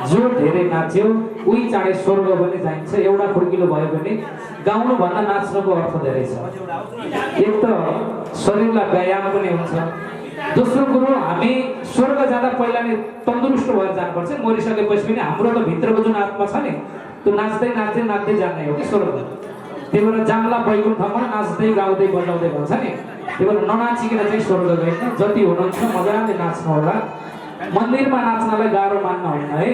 जो धेरै नाच्यो उही चाँडै स्वर्ग पनि जान्छ। एउटा खुड्किलो भयो भने गाउनु भन्दा नाच्नुको अर्थ धेरै छ। एक त शरीरलाई व्यायाम पनि हुन्छ, दोस्रो कुरो हामी स्वर्ग जाँदा पहिला नै तन्दुरुस्त भएर जानुपर्छ। मरिसकेपछि पनि हाम्रो त भित्रको जुन आत्मा छ नि त्यो नाच्दै नाच्दै नाच्दै जाने हो कि स्वर्ग। त्यही भएर जाम्ला वैकुण्ठमा नाच्दै गाउँदै बजाउँदै भन्छ नि। त्यही भएर ननाचिकन चाहिँ स्वर्ग गएन। जति हुनुहुन्छ मजाले नाच्नु होला। मन्दिरमा नाच्नलाई गाह्रो मान्न होइन है।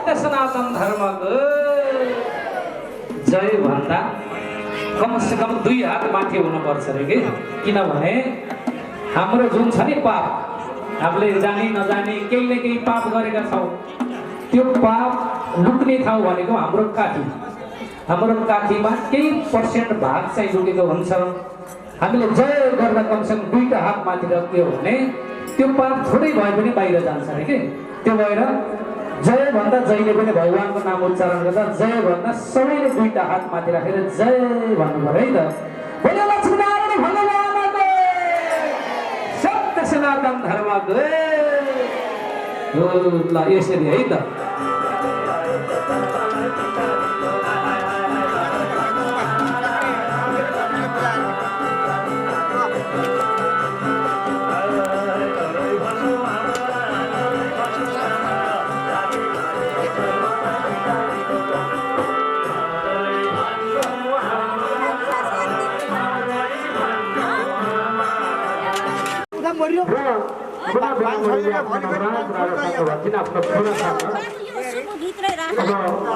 सत्य सनातन धर्मको जय भन्दा कमसेकम 2 हात माथि हुनुपर्छ रे कि किनभने हाम्रो जुन छ नि पाप हामीले जानी नजानी केही न केही पाप गरेका छौँ त्यो पाप लुक्ने ठाउँ भनेको हाम्रो काखीमा केही % भाग चाहिँ लुकेको हुन्छ हामीले जय गर्दा कमसेकम 2टा हात माथि राख्यो भने त्यो पाप थोरै भए पनि बाहिर जान्छ अरे कि त्यो भएर जय भन्दा जहिले पनि भगवानको नाम उच्चारण गर्दा जय भन्दा सबैले 2टा हात माथि राखेर जय भन्नु पर्यो है त बोलो लक्ष्मीनारायण भगवानको सत्य सनातन धर्मको ल यसरी है त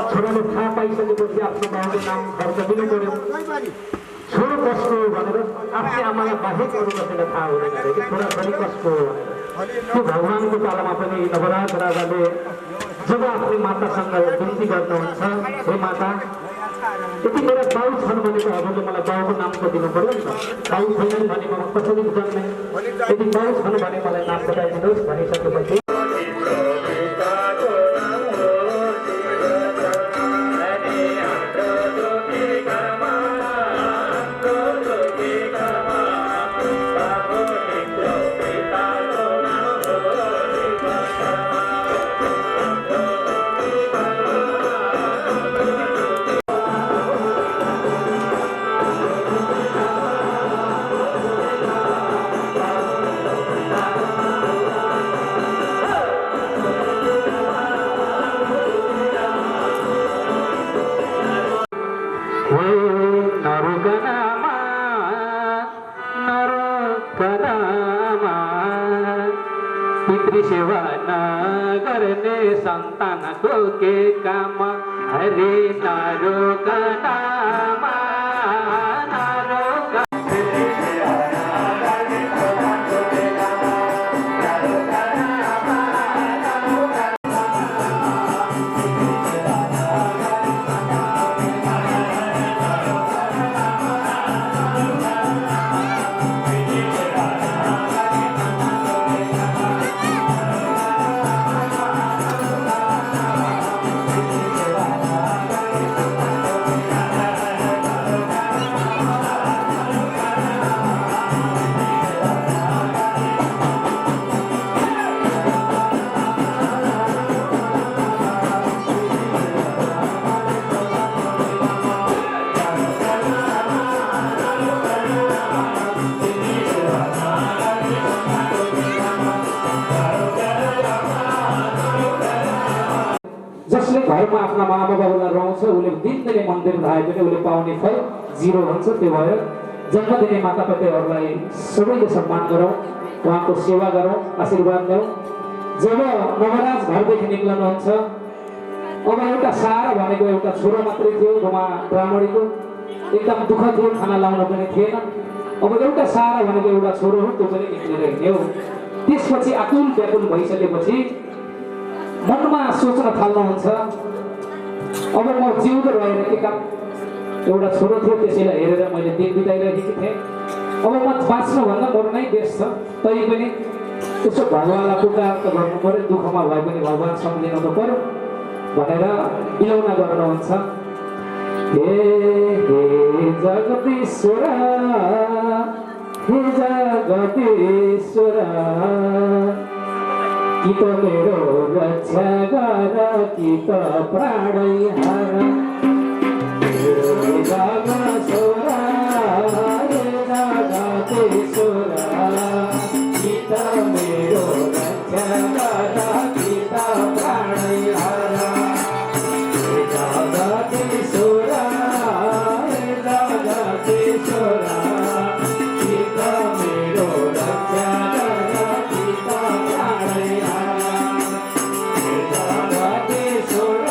छोराले थाहा पाइसकेपछि आफ्नो बाबुको नाम खर्च दिनु पर्यो छोरो कसको भनेर आफ्नै आमालाई बाहेक अरू कसैलाई थाहा हुँदैन अरे कि छोरा पनि कसको त्यो भगवानको पालामा पनि नवराज राजाले जब आफ्नै मातासँग विन्ती गर्नुहुन्छ हे माता यदि मेरा बाउ छन् भनेको हजुरले मलाई बाउको नाम त दिनु पर्यो नि त बाउ छैनन् भने म कसरी जन्मेँ यदि बाउ छन् भने मलाई नाम बताइदिनुहोस् भनिसकेपछि सेवा नगर्ने सन्तानको के काम हरे नारोका नाम नारोका जसले घरमा आफ्ना आमाबाबुलाई रुवाउँछ उसले दिनदिनै मन्दिर धाए पनि उसले पाउने फल 0 हुन्छ त्यो भएर जन्म दिने मातापिताहरूलाई सबैले सम्मान गरौँ उहाँको सेवा गरौँ आशीर्वाद गरौँ जब नवराज घरदेखि निक्लनुहुन्छ अब एउटा सारा भनेको एउटा छोरो मात्रै थियो घुमा ब्राह्मणीको एकदम दुःख थियो खाना लाउन पनि थिएन अब एउटा सारा भनेको एउटा छोरो हो त्यो पनि निक्लेर हिँड्यो त्यसपछि आकुल व्याकुल भइसकेपछि मनमा सोच्न थाल्नुहुन्छ अब म जिउँदो रहेर के काम एउटा छोरो थियो त्यसैलाई हेरेर मैले दिन बिताइरहेकी थिएँ अब म बाँच्नुभन्दा मर्नै बेस छ तै पनि त्यसो भगवान्लाई पुकार त गर्नु पर्यो दुःखमा भए पनि भगवान् सम्झिनु त पर्यो भनेर बिलौना गर्नुहुन्छ हे हे जगदीश्वर हे जगदीश्वर कि त मेरो रक्षा गर कि त प्राणै हार हे जगदीश्वर हे जगदीश्वर कि त मेरो रक्षा गर कि त प्राणै हार हे जगदीश्वर हे जगदीश्वर कि त मेरो रक्षा गर कि त प्राणै हार हे जगदीश्वर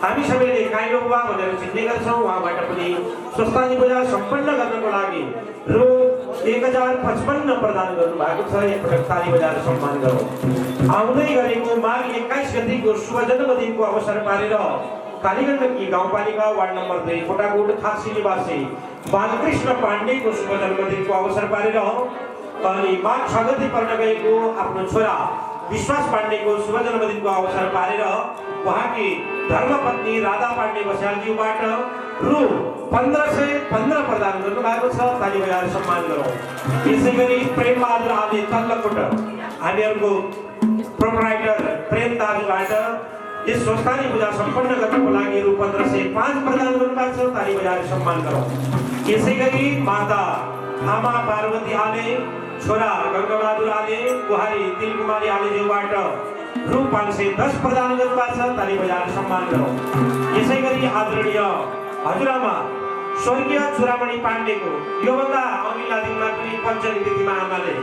हामी सबैले काइलो बुवा भनेर चिन्ने गर्छौँ। उहाँबाट पनि स्वस्थानी पूजा सम्पन्न गर्नको लागि रु 1055 प्रदान गर्नुभएको छ। एकपटक ताली बजाएर सम्मान गरौँ। आउँदै गरेको माघ 21 गतिको शुभ जन्मदिनको अवसर पारेर कालीगण्डकी गाउँपालिका वार्ड नम्बर 2 कोटाकोट खासी निवासी बालकृष्ण पाण्डेको शुभ जन्मदिनको अवसर पारेर अनि माघ 6 गते पर्न गएको आफ्नो छोरा विश्वास पाण्डेको शुभ जन्मदिनको अवसर पारेर उहाँकी धर्मपत्नी राधा पाण्डे बस्यालज्यूबाट रु 1515 प्रदान गर्नुभएको छ। ताली बजाएर सम्मान गरौँ। यसै गरी प्रेम बहादुर आले तल्लकोट हामीहरूको प्रोपराइटर प्रेम दाजुबाट यस स्वस्थानी पूजा सम्पन्न गर्नको लागि रु 1505 प्रदान गर्नुभएको छ। ताली बजाएर सम्मान गरौँ। यसै गरी माता आमा पार्वती आले छोरा गङ्गाबहादुर आले बुहारी दिलकुमारी आलेज्यूबाट रु 510 प्रदान गर्नुभएको छ। ताली बजाएर सम्मान गरौँ। यसै गरी आदरणीय हजुरआमा स्वर्गीय चुरामणि पाण्डेको योभन्दा अघिल्ला दिनमा पनि पञ्चमी तिथिमा आमाले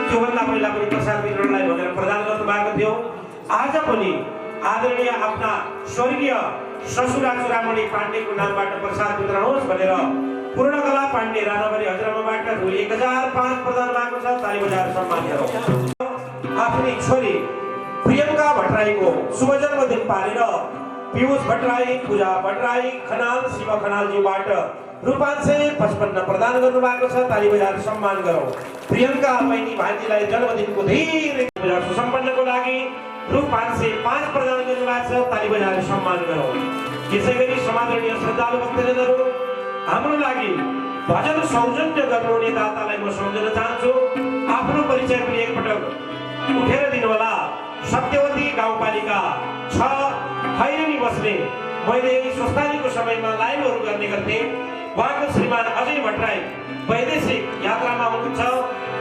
त्योभन्दा पहिला पनि प्रसाद वितरणलाई भनेर प्रदान गर्नुभएको थियो। आज पनि आदरणीय आफ्ना स्वर्गीय ससुरा चुरामणि पाण्डेको नामबाट प्रसाद वितरण होस् भनेर पूर्णकला पाण्डे राणाबारी हजुरआमाबाट रु 1005 प्रदान भएको छ। ताली बजाएर सम्मान गरौँ। आफ्नी छोरी प्रियंका भट्टराईको शुभ जन्मदिन पारेर पीयूष भट्टराई पूजा भट्टराई खनाल शिव खनालज्यूबाट रु 555 प्रदान गर्नुभएको छ। ताली बजाएर सम्मान गरौँ। प्रियंका बहिनी भान्जीलाई जन्मदिनको धेरै पूजा सुसम्पन्नको लागि रु 505 प्रदान गर्नुभएको छ। ताली बजाएर सम्मान गरौँ। यसै गरी समादरणीय श्रद्धालु भक्तजनहरू हाम्रो लागि भजन सौजन्य गर्नुहुने दातालाई म सम्झन चाहन्छु। आफ्नो परिचय पनि एकपटक उठेर दिनुहोला। सत्यवती गाउँपालिका 6 खैरेनी बस्ने मैले स्वस्थानीको समयमा लाइभहरू गर्ने गर्थेँ। उहाँको श्रीमान अजय भट्टराई वैदेशिक यात्रामा हुनुहुन्छ।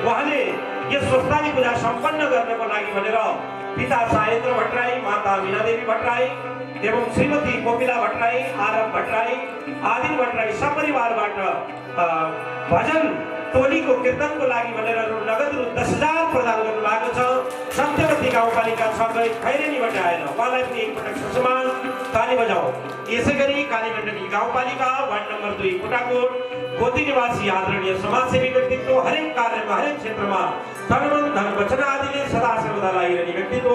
उहाँले यस स्वस्थानी पूजा सम्पन्न गर्नको लागि भनेर पिता सायेन्द्र भट्टराई माता मीनादेवी भट्टराई एवं श्रीमती कोपिला भट्टराई आरब भट्टराई आदिल भट्टराई सपरिवारबाट भजन टोलीको कीर्तनको लागि भनेर नगद रु 10,000 प्रदान गर्नुभएको छ। सत्यवती गाउँपालिका 6 खैरेनीबाट आएर उहाँलाई पनि एकपटक ससम्मान ताली बजाऊ। यसै गरी कालीगण्डकी गाउँपालिका वार्ड नम्बर 2 कोटाकोट गोती निवासी आदरणीय समाजसेवी व्यक्तित्व हरेक कार्यमा हरेक क्षेत्रमा तन धन वचन आदिले सदा सर्वदा लागिरहने व्यक्तित्व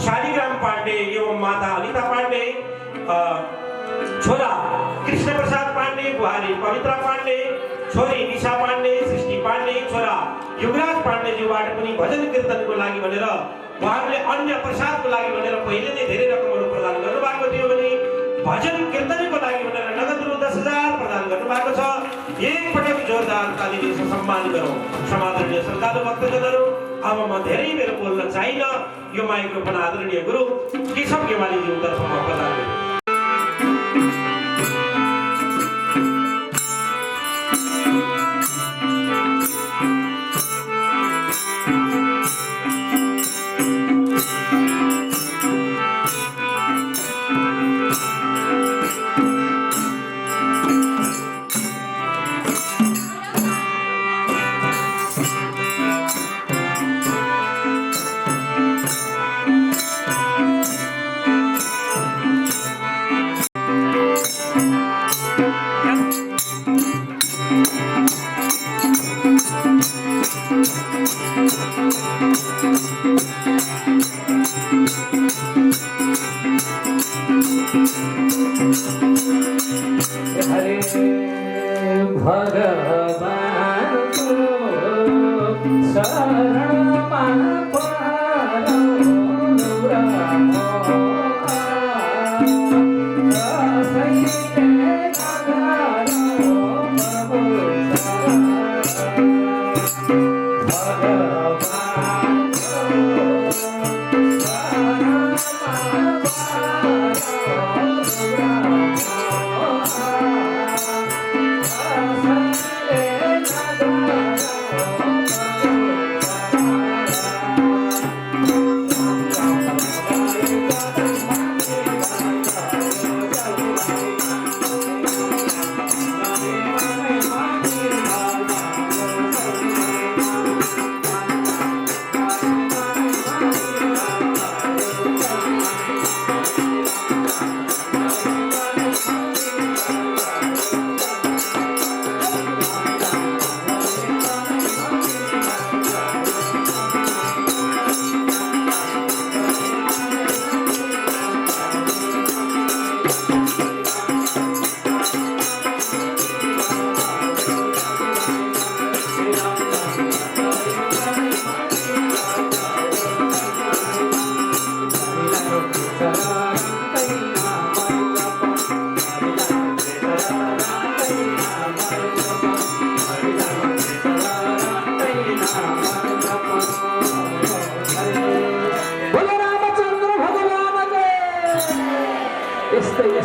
शालिग्राम पाण्डे एवं माता अनिता पाण्डे छोरा कृष्ण प्रसाद पाण्डे बुहारी पवित्रा पाण्डे छोरी निशा पाण्डे सृष्टि पाण्डे छोरा युवराज पाण्डेज्यूबाट पनि भजन कीर्तनको लागि भनेर उहाँहरूले अन्य प्रसादको लागि भनेर पहिले नै धेरै रकमहरू प्रदान गर्नुभएको थियो भने भजन कीर्तनको लागि भनेर नगद रु 10,000 प्रदान गर्नुभएको छ। एकपटक जोरदार तालीले सम्मान गरौँ। समादरणीय श्रद्धालु भक्तजनहरू अब म धेरै बेर बोल्न चाहिन। यो माइक्रोफोन आदरणीय गुरु केशव गेवालीज्यू तर्फमा प्रदान गर्छु।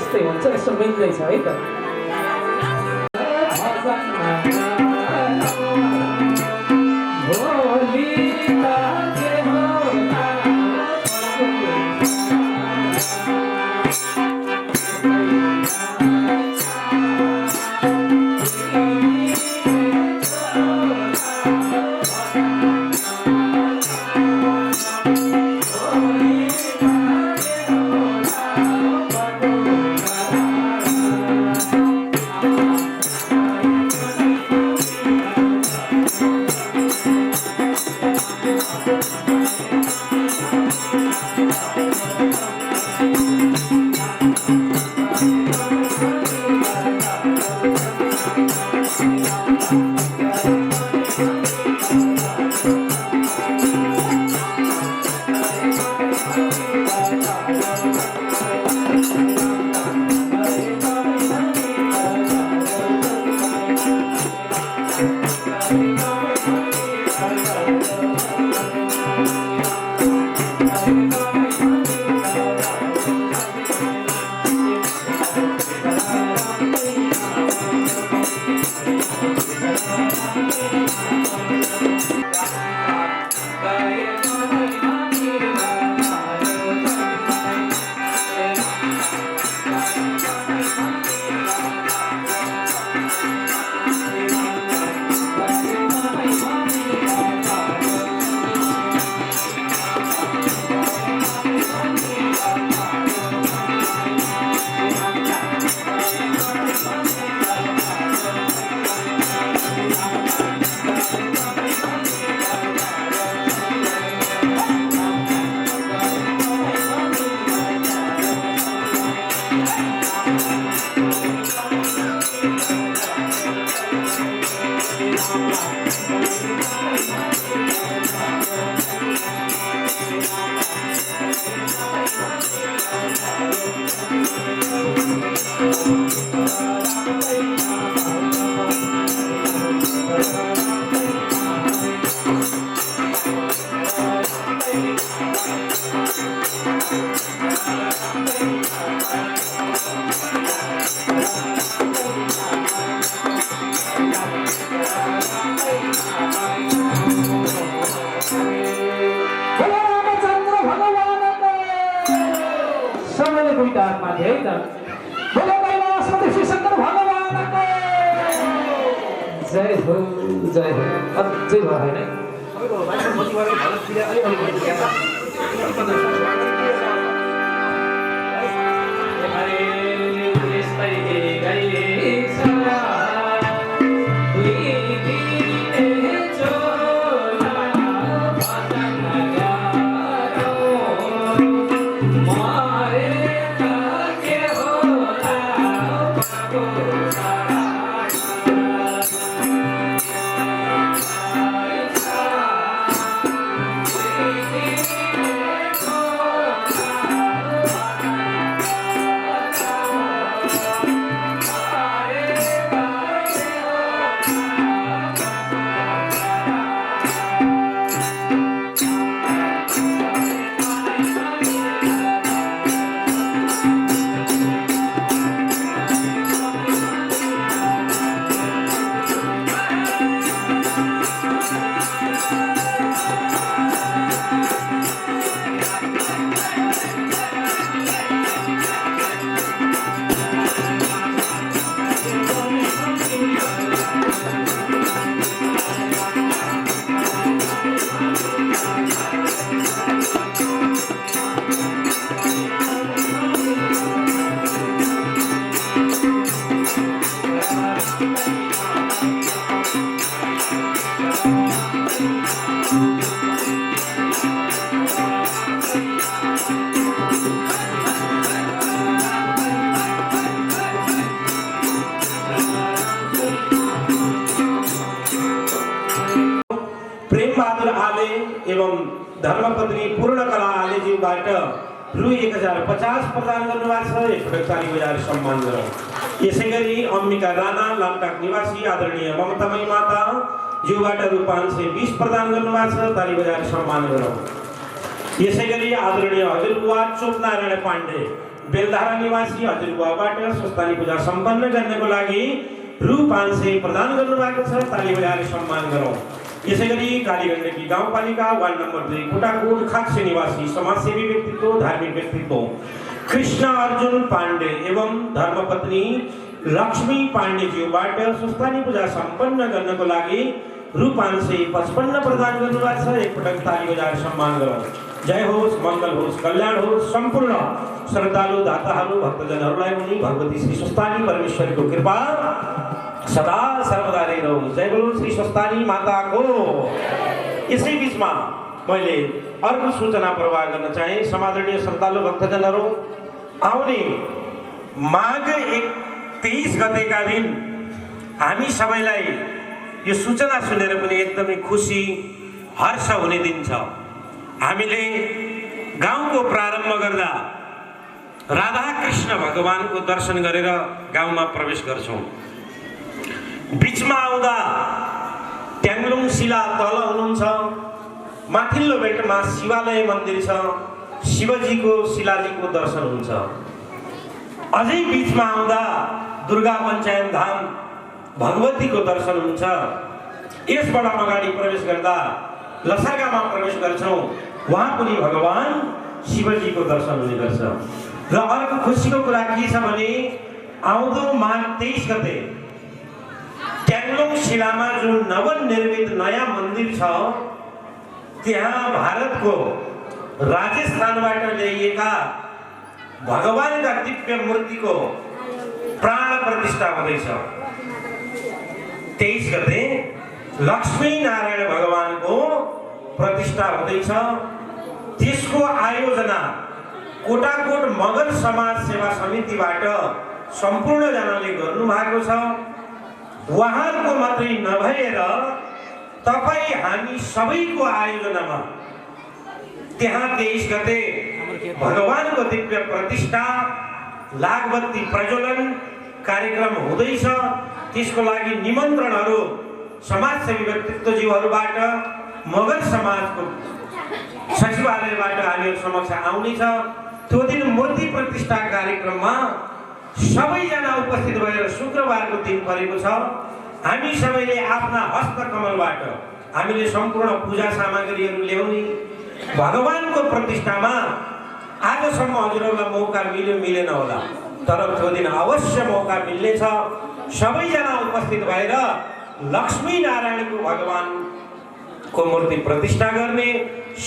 यस्तै हुन्छ, यसो मिल्दैछ है त। जय हो जय हो अझै भयो होइन एवं धर्मपत्नी पूर्णकला आलेज्यूबाट रु 1050 प्रदान गर्नुभएको छ। एकपटक ताली बजाएर सम्मान गरौँ। यसैगरी अम्बिका राणा लामटाक निवासी आदरणीय ममतामयी माता ज्यूबाट रु 520 प्रदान गर्नुभएको छ। ताली बजाएर सम्मान गरौँ। यसैगरी आदरणीय हजुरबुवा चोपनारायण पाण्डे बेलधारा निवासी हजुरबुवाबाट स्वस्थानी पूजा सम्पन्न गर्नको लागि रु 500 प्रदान गर्नुभएको छ। ताली बजाएर सम्मान गरौँ। यसैगरी कालीगण्डकी गाउँपालिका वार्ड नम्बर 2 कोटाकोट खाक्से निवासी समाजसेवी व्यक्तित्व धार्मिक व्यक्तित्व कृष्ण अर्जुन पाण्डे एवं धर्मपत्नी लक्ष्मी पाण्डेज्यूबाट स्वस्थानी पूजा सम्पन्न गर्नको लागि रु 555 प्रदान गर्नुभएको छ। एकपटक ताली बजाएर सम्मान गरौँ। जय होस्, मङ्गल होस्, कल्याण होस्। सम्पूर्ण श्रद्धालु दाताहरू भक्तजनहरूलाई पनि भगवती श्री स्वस्थानी परमेश्वरीको कृपा सदा सर्वदा रहोस्। जय बोलो श्री स्वस्थानी माताको। यसै बीचमा मैले अर्को सूचना प्रवाह गर्न चाहे। समादरणीय श्रद्धालु भक्तजनहरू, आउने माघ 23 गतेका दिन हामी सबैलाई यो सूचना सुनेर पनि एकदमै खुसी हर्ष हुने दिन छ। हामीले गाउँको प्रारम्भ गर्दा राधा कृष्ण भगवानको दर्शन गरेर गाउँमा प्रवेश गर्छौं। बीचमा आउँदा ट्याङ्लुङ शिला तल हुनुहुन्छ। माथिल्लो बेटमा शिवालय मन्दिर छ। शिवजीको शिलाजीको दर्शन हुन्छ। अझै बीचमा आउँदा दुर्गा पञ्चायत धाम भगवतीको दर्शन हुन्छ। यसबाट अगाडि प्रवेश गर्दा लसागामा प्रवेश गर्छौं। वहाँ पनि भगवान शिवजीको दर्शन हुने गर्छ। र अर्को खुसीको कुरा के छ भने आउँदो माघ 23 गते ट्याङ्लुङ शिलामा जुन नवनिर्मित नयाँ मन्दिर छ, त्यहाँ भारतको राजस्थानबाट ल्याइएका भगवानका दिव्य मूर्तिको प्राण प्रतिष्ठा हुँदैछ। 23 गते लक्ष्मी नारायण भगवानको प्रतिष्ठा हुँदैछ। त्यसको आयोजना कोटाकोट मगर समाज सेवा समितिबाट सम्पूर्ण जनाले गर्नु भएको छ। उहाँहरूको मात्रै नभएर तपाईँ हामी सबैको आयोजनामा त्यहाँ 23 गते भगवानको दिव्य प्रतिष्ठा लागबत्ती प्रज्वलन कार्यक्रम हुँदैछ। त्यसको लागि निमन्त्रणहरू समाजसेवी व्यक्तित्वज्यूहरूबाट मगर समाजको सचिवालयबाट हामीहरू समक्ष आउनेछ। त्यो दिन मूर्ति प्रतिष्ठा कार्यक्रममा सबैजना उपस्थित भएर शुक्रबारको दिन परेको छ। हामी सबैले आफ्ना हस्तकमलबाट हामीले सम्पूर्ण पूजा सामग्रीहरू ल्याउने। भगवानको प्रतिष्ठामा आजसम्म हजुरहरूलाई मौका मिल्यो मिलेन होला, तर त्यो दिन अवश्य मौका मिल्नेछ। सबैजना उपस्थित भएर लक्ष्मी नारायणको भगवानको मूर्ति प्रतिष्ठा गर्ने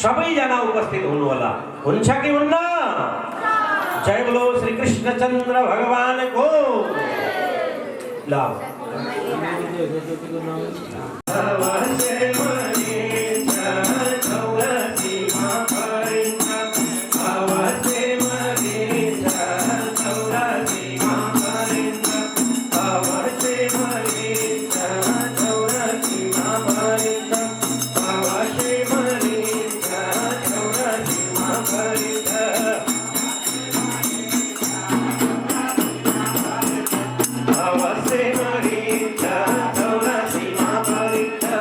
सबैजना उपस्थित हुनुहोला। हुन्छ कि हुन्न? जय बोलो श्री कृष्णचन्द्र भगवानको। ल Awase Marita, Taura Sima Parita,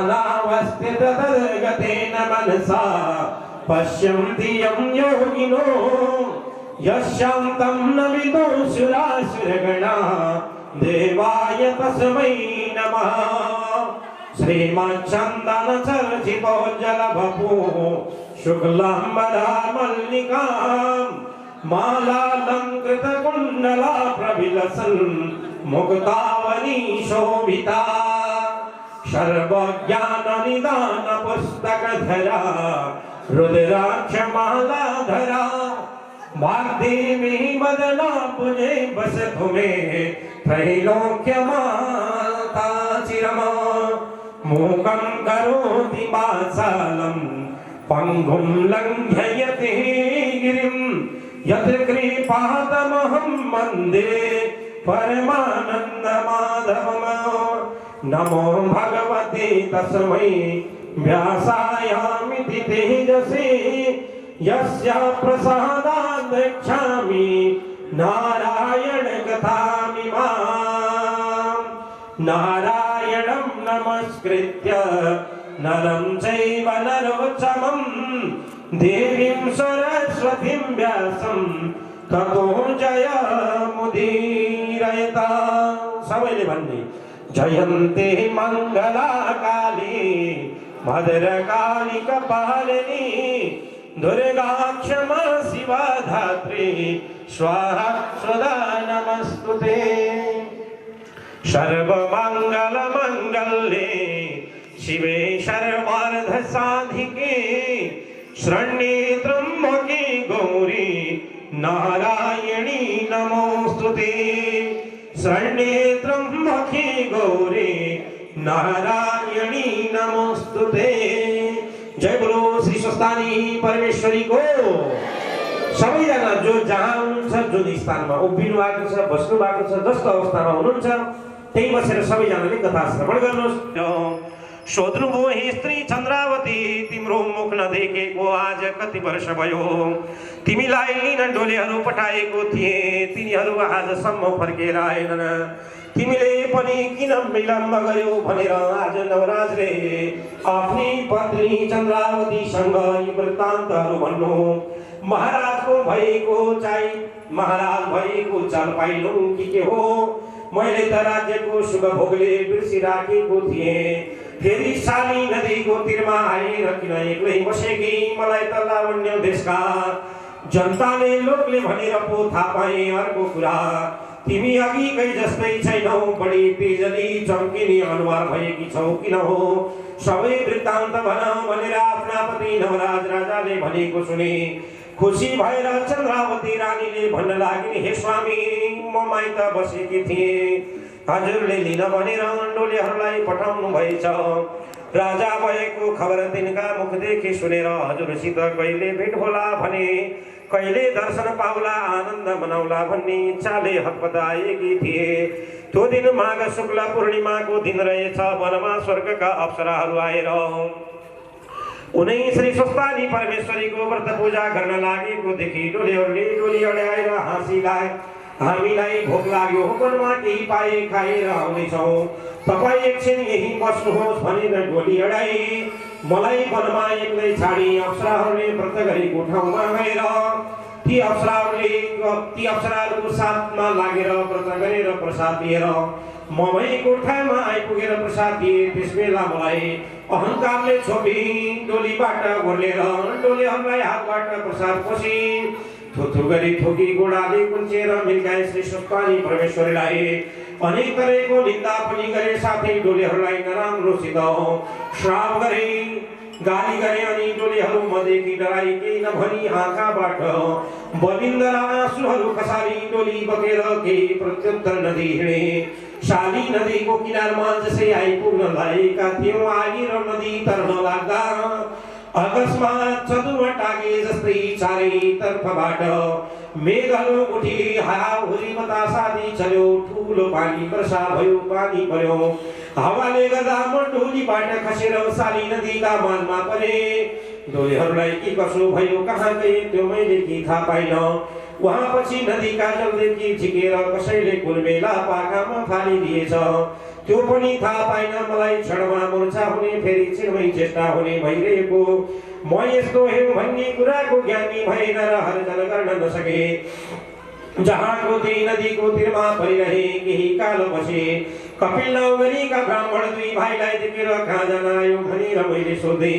ध्यानावस्थिततद्गतेन मनसा पश्यन्ति यं योगिनो यशान्तं न विदुषुरासुरगणा देवाय तस्मै नमः। श्रीमच्छन्दनचर्चितोज्जलवपु शुक्लाम्बरमल्लिकां मालालङ्कृतकुण्डला प्रविलसन् मुक्तावनी शोभिता सर्वज्ञाननिदानपुस्तकधरा रुद्राक्षमालाधरा वाग्देवी वदनाम्बुजे बसतु मे त्रैलोक्यमाता चिरमा मूकं करोति वाचालं पङ्गुं लङ्घयते गिरिं यत्कृपातमहं वन्दे परमानन्दमाधवम्। नमो भगवते तस्मै व्यासायामिति तेजसे यस्य प्रसादात् द्रक्ष्यामि नारायण कथामिमाम्। नारायणं नमस्कृत्य नरं चैव नरोत्तमं देवीं सरस्वतीं व्यासं ततो जयमुदीरयता। सबैले भन्ने जयन्ते मङ्गलाकाली भद्रकाली कपालिनी दुर्गा क्षमा शिवा धात्री स्वाहा स्वदा नमस्तुते। सर्वमङ्गलमङ्गल्ये शिवे सर्वार्धसाधिके शरण्ये त्र्यम्बके गौरी नारायणी नमोस्तुते। शरण्ये त्र्यम्बके गौरी नारायणी नमोस्तुते। जय बोलो श्री स्वस्थानी परमेश्वरी को। सबैजना जो जहाँ हुनुहुन्छ जुन स्थानमा उभिनु भएको छ बस्नु भएको छ जस्तो अवस्थामा हुनुहुन्छ त्यही बसेर सबैजनाले कथा श्रवण गर्नुहोस्। सोध्नुभयो हे स्त्री चन्द्रावती तिम्रो मुख नदेखेको आज कति वर्ष भयो। तिमीलाई लिन डोलेहरू पठाएको थिए तिनीहरू आजसम्म फर्केर आएनन्। तिमीले पनि किन विलम्ब गर्यौ भनेर आज नवराजले आफ्नी पत्नी चन्द्रावतीसँग यी वृत्तान्तहरू भन्नु। महाराज भएको चाल पाइनु कि के हो। मैले त राज्यको सुख भोगले बिर्सिराखेको थिएँ। फेरि शाली नदीको तीरमा आएर किन एक्लै बसेकी। मलाई त लावण्य देशका जनताले लोकले भनेर पो थाहा पाए अर्को कुरा। तिमी अघिकै जस्तै छैनौ बढी तेजली चम्किने अनुहार भएकी छौ किन हो। सबै वृत्तान्त भन भनेर आफ्ना पति नवराज राजाले भनेको सुने। खुसी भएर चन्द्रावती रानीले भन्न लागिन् हे स्वामी म माइत बसेकी थिएँ हजुरले लिन भनेर डोलेहरूलाई पठाउनु भएछ। राजा भएको खबर तिनका मुखदेखि सुनेर हजुरसित कहिले भेट होला भने कहिले दर्शन पाउला आनन्द मनाउला भन्ने इच्छाले हतपताएकी थिए। त्यो दिन माघ शुक्ल पूर्णिमाको दिन रहेछ। वनमा स्वर्गका अप्सराहरू आएर उनै श्री स्वस्थानी परमेश्वरीको व्रत पूजा गर्न लागेको देखि डोलीहरूले डोली अड्याएर हाँसीलाई हामीलाई भोक लाग्यो वनमा केही पाए खाएर आउनेछौँ तपाईँ एकछिन यही बस्नुहोस् भनेर डोली अड्याई मलाई वनमा एक्लै छाडी अप्सराहरूले व्रत गरेको ठाउँमा गएर ती अप्सराहरूको साथमा लागेर व्रत गरेर प्रसाद दिएर म भएको ठाउँमा आइपुगेर प्रसाद दिए। त्यसबेला मलाई अहङ्कारले छोपी डोलीबाट घोर्लेर डोलीहरूलाई हातबाट प्रसाद पसी थुथु गरी ठोकी गोडाले कुल्चेर मिल्काए श्री स्वस्थानी परमेश्वरीलाई अनेक थरीको निन्दा पनि गरे। साथै डोलीहरूलाई नराम्रोसित श्राप गरे गाली गरे अनि डोलीहरू मदेखि डराई केही नभनी आँखाबाट बलिन्दर आँसुहरू खसारी डोली बगेर केही प्रत्युत्तर नदी हिँडे। शाली नदीको किनारमा जसै आइपुग्न लागेका थियौँ आगी र नदी तर्न लाग्दा अकस्मात चतुर टागे जस्तै चारैतर्फबाट मेघहरू उठी हाराहुरी बतासादी चल्यो। ठुलो पानी वर्षा भयो पानी पर्यो। हावाले गर्दा म डोलीबाट खसेर शाली नदीका माझमा परे। डोलीहरूलाई के कसो भयो कहाँ गए त्यो मैले के थाहा पाइन। वहाँ पछि नदीका जलदेखि झिकेर कसैले कुलबेला पाखामा फालिदिएछ। त्यो पनि थाहा पाइन मलाई क्षणमा मुर्छा हुने फेरि चिन्मै चेष्टा हुने भइरहेको म यस्तो हेउ भन्ने कुराको ज्ञानी भएन र हर्जन गर्न नसके जहाँको त्यही नदीको तिरमा परिरहे केही काल बसे कपिल नौगरीका ब्राह्मण दुई भाइलाई देखेर कहाँ जान आयो भनेर मैले सोधे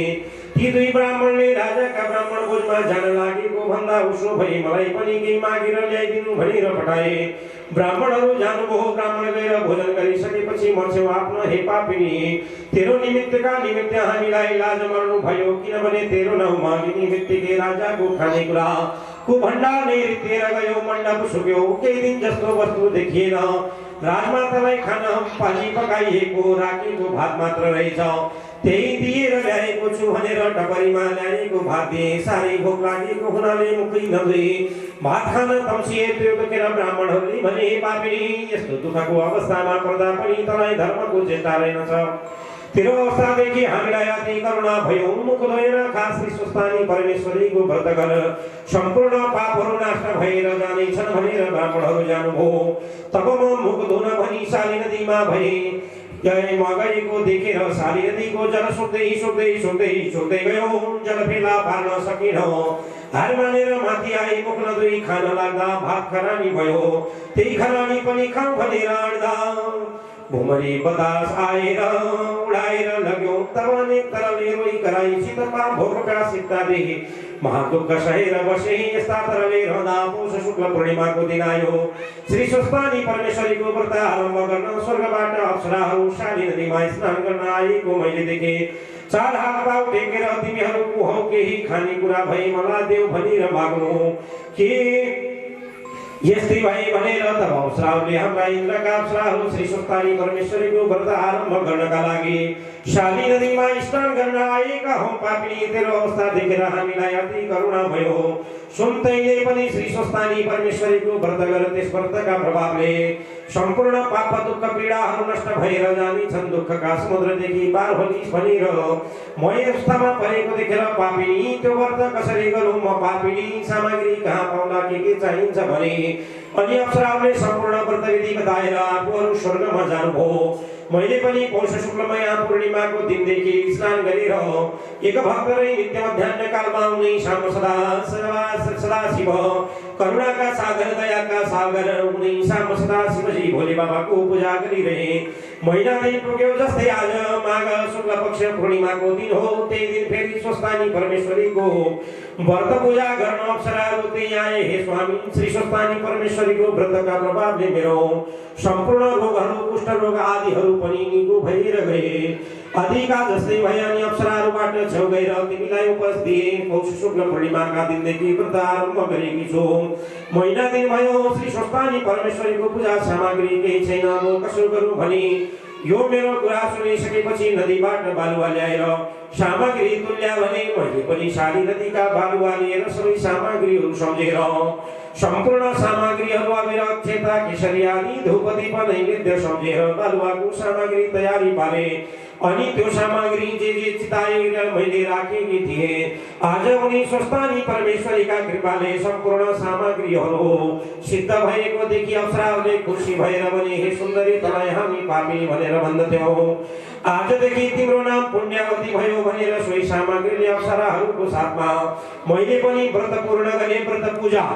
ती दुई ब्राह्मणले राजाका ब्राह्मण भोजमा जान लागेको भन्दा उसो भई मलाई पनि केही मागेर ल्याइदिनु भनेर पठाए ब्राह्मणहरू जानुभयो ब्राह्मण गएर भोजन गरिसकेपछि मर्छौ आफ्नो हे पापिनी तेरो निमित्तका निमित्त हामीलाई लाज मर्नु भयो किनभने तेरो नाउँ मागिने बित्तिकै राजाको खानेकुरा कुभण्डार नै रित्तिएर गयो मण्डप सुक्यो केही दिन जस्तो वस्तु देखिएन राजमातालाई खान पानी पकाइएको राखेको भात मात्र रहेछ त्यही दिएर ल्याएको छु भनेर टपरीमा ल्याएको भात दिए साह्रै भोक लागेको हुनाले मुखै नधोई भात खान तम्सिए त्यो देखेर ब्राह्मणहरूले भने हे पापिनी यस्तो दुःखको अवस्थामा पर्दा पनि तँलाई धर्मको चेष्टा रहेनछ तेरो अवस्थादेखि हामीलाई अति करुणा भयो मुख धोएर खास स्वस्थानी परमेश्वरीको व्रत गर सम्पूर्ण पापहरू नाश भएर जानेछन् भनेर ब्राह्मणहरू जानुभयो तब म मुख धुन भनी साली नदीमा भए जय म गएको देखेर साली नदीको जल सुक्दै सुक्दै सुक्दै सुक्दै गयो जल फेला पार्न सकिन हार मानेर माथि आए मुख नधोई खान लाग्दा भात खरानी भयो त्यही खरानी पनि खाऊ भनेर अड्दा भुमरी बतास आएर उडाएर लग्यो तब अनेक तरले रोई कराई शीतमा भोक प्यासिततादेखि महादुःख सहेर बसे यस्ता तरले रहँदा पौष शुक्ल पूर्णिमाको दिन आयो श्री स्वस्तानी परमेश्वरीको व्रत आरम्भ गर्न स्वर्गबाट अप्सराहरू शाली नदीमा स्नान गर्न आएको मैले देखेँ चार हात पाउ टेकेर तिमीहरूको हौ केही खानेकुरा भई मलाई देऊ भनिर माग्नु के यस्तै भए भनेर तब अप्सराहरूले हाम्रा इन्द्रका अप्सराहरू श्री स्वस्तानी परमेश्वरीको व्रत आरम्भ गर्नका लागि शाली नदीमा स्नान गर्न आएका हौ पापिनी तेरो अवस्था देखेर हामीलाई अति करुणा भयो सुन तैँले पनि श्री स्वस्तानी परमेश्वरीको व्रत गर त्यस व्रतका प्रभावले सम्पूर्ण पाप दुःख पीडाहरू नष्ट भएर जानेछन् दुःखका समुद्रदेखि पार होलिस् भनेर म अवस्थामा परेको देखेर पापिनी त्यो व्रत कसरी गरौँ म पापिनी सामग्री कहाँ पाउला के चाहिन्छ भने अनि अप्सराहरूले सम्पूर्ण व्रत विधि बताएर आफूहरू स्वर्गमा जानुभयो मैले पनि पौष शुक्लमया पूर्णिमाको दिनदेखि स्नान गरेर एक भक्तरै नित्य मध्याह्न कालमा उनी श्याम सदा शिव करुणाका सागर दयाका सागर उनी श्याम सदा शिवजी भोले बाबाको पूजा गरिरहे महिना दिन पुग्यो जस्तै आज माघ शुक्ल पक्ष पूर्णिमाको दिन हो त्यही दिन फेरि स्वस्तानी परमेश्वरीको व्रत पूजा गर्न अप्सराहरू त्यही आए हे स्वामी श्री स्वस्तानी परमेश्वरीको व्रतका प्रभावले मेरो सम्पूर्ण रोगहरू कुष्ठ रोग आदिहरू पनि निको भएर गए अधिका जस्तै भए अनि अप्सराहरूबाट छेउ गएर तिमीलाई उपस्थित दिए पौष शुक्ल पूर्णिमाका दिनदेखि व्रत आरम्भ गरेकी छु महिना दिन भयो श्री स्वस्तानी परमेश्वरीको पूजा सामग्री केही छैन म कसो गरौँ भने यो मेरो कुरा सुनिसकेपछि नदीबाट बालुवा ल्याएर सामग्री तुल्या भने मैले पनि शाली नदीका बालुवा लिएर सबै सामग्रीहरू सम्झेर सम्पूर्ण सामग्रीहरू अबिर अक्षता केसरी आदि धूप दीप नैवेद्य सम्झेर बालुवाको सामग्री तयारी पारे अनि त्यो सामग्री जे चिताएर मैले राखेकी थिएँ आज उनी स्वस्तानी परमेश्वरीका कृपाले सम्पूर्ण सामग्रीहरू सिद्ध भएको देखि अप्सराहरूले खुसी भएर भने हे सुन्दरी तँलाई हामी पापी भनेर भन्दथ्यौ आजदेखि तिम्रो नाम पुण्यवती भयो भनेर सोही सामग्रीले अप्सराहरूको साथमा मैले पनि व्रत पूर्ण गरे व्रत पूजा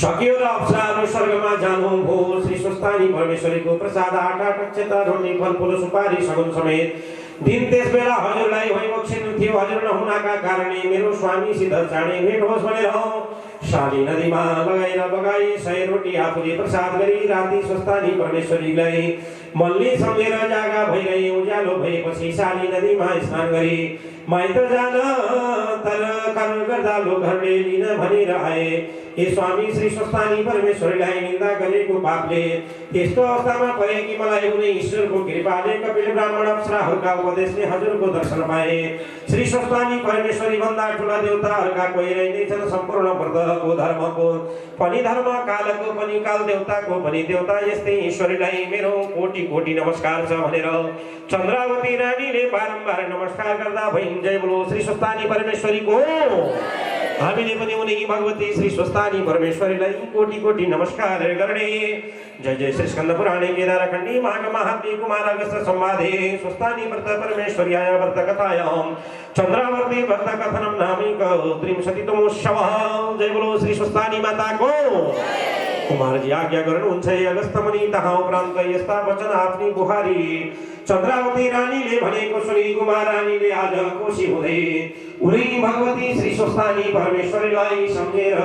सक्यो र अप्सराहरू स्वर्गमा जानुभयो श्री स्वस्तानी परमेश्वरीको प्रसाद आठ अक्षता ढोल्ने फलफुल सुपारी सगुन समेत दिन त्यस बेला हजुरलाई भइबक्सिनु थियो हजुर नहुनाका कारणले मेरो स्वामीसित चाँडै भेट होस् भनेर शाली नदीमा लगाएर बगाई 100 रोटी आफूले प्रसाद गरी राति स्वस्तानी परमेश्वरीलाई मल्ली सम्झेर जागा भइरहे उज्यालो भएपछि शाली नदीमा स्नान गरी माइत जान तर कर्म गर्दा लोकहरूले लिन भनेर आए हे स्वामी श्री स्वस्तानी परमेश्वरीलाई निन्दा गरेको पापले त्यस्तो अवस्थामा परे कि मलाई उनी ईश्वरको कृपाले कपिल ब्राह्मण अप्सराहरूका उपदेशले हजुरको दर्शन पाए श्री स्वस्तानी परमेश्वरी भन्दा ठुला देवताहरूका कोही रहेनछन् सम्पूर्ण व्रतको धर्मको पनि धर्म कालको पनि काल देवताको पनि देवता यस्तै ईश्वरीलाई मेरो कोटि कोटि नमस्कार छ भनेर चन्द्रावती रानीले बारम्बार नमस्कार गर्दा भइन् जय बोलो श्री स्वस्तानी परमेश्वरीको हामीले पनि उनी भगवती श्री स्वस्तानी परमेश्वरीलाई कोटि कोटि नमस्कार गर्ने। जय जय श्री स्कंद पुराणे केदार खंडी माघ महात्म्य कुमार अगस्त संवादे स्वस्तानी व्रत परमेश्वर्याय व्रत कथायां चंद्रावर्ती व्रत कथनम नामिक त्रिंशतितमोत्सवः। जय बोलो श्री स्वस्तानी माता को। कुमारजी आज्ञा गर्नुहुन्छ अगस्त मुनि तहाँ उपरान्त यस्ता वचन आफ्नी बुहारी चंद्रावती रानीले भनेको सुनि कुमार रानीले आज खुसी हुँदै उनी भगवती श्री स्वस्तानी परमेश्वरीलाई सम्झेर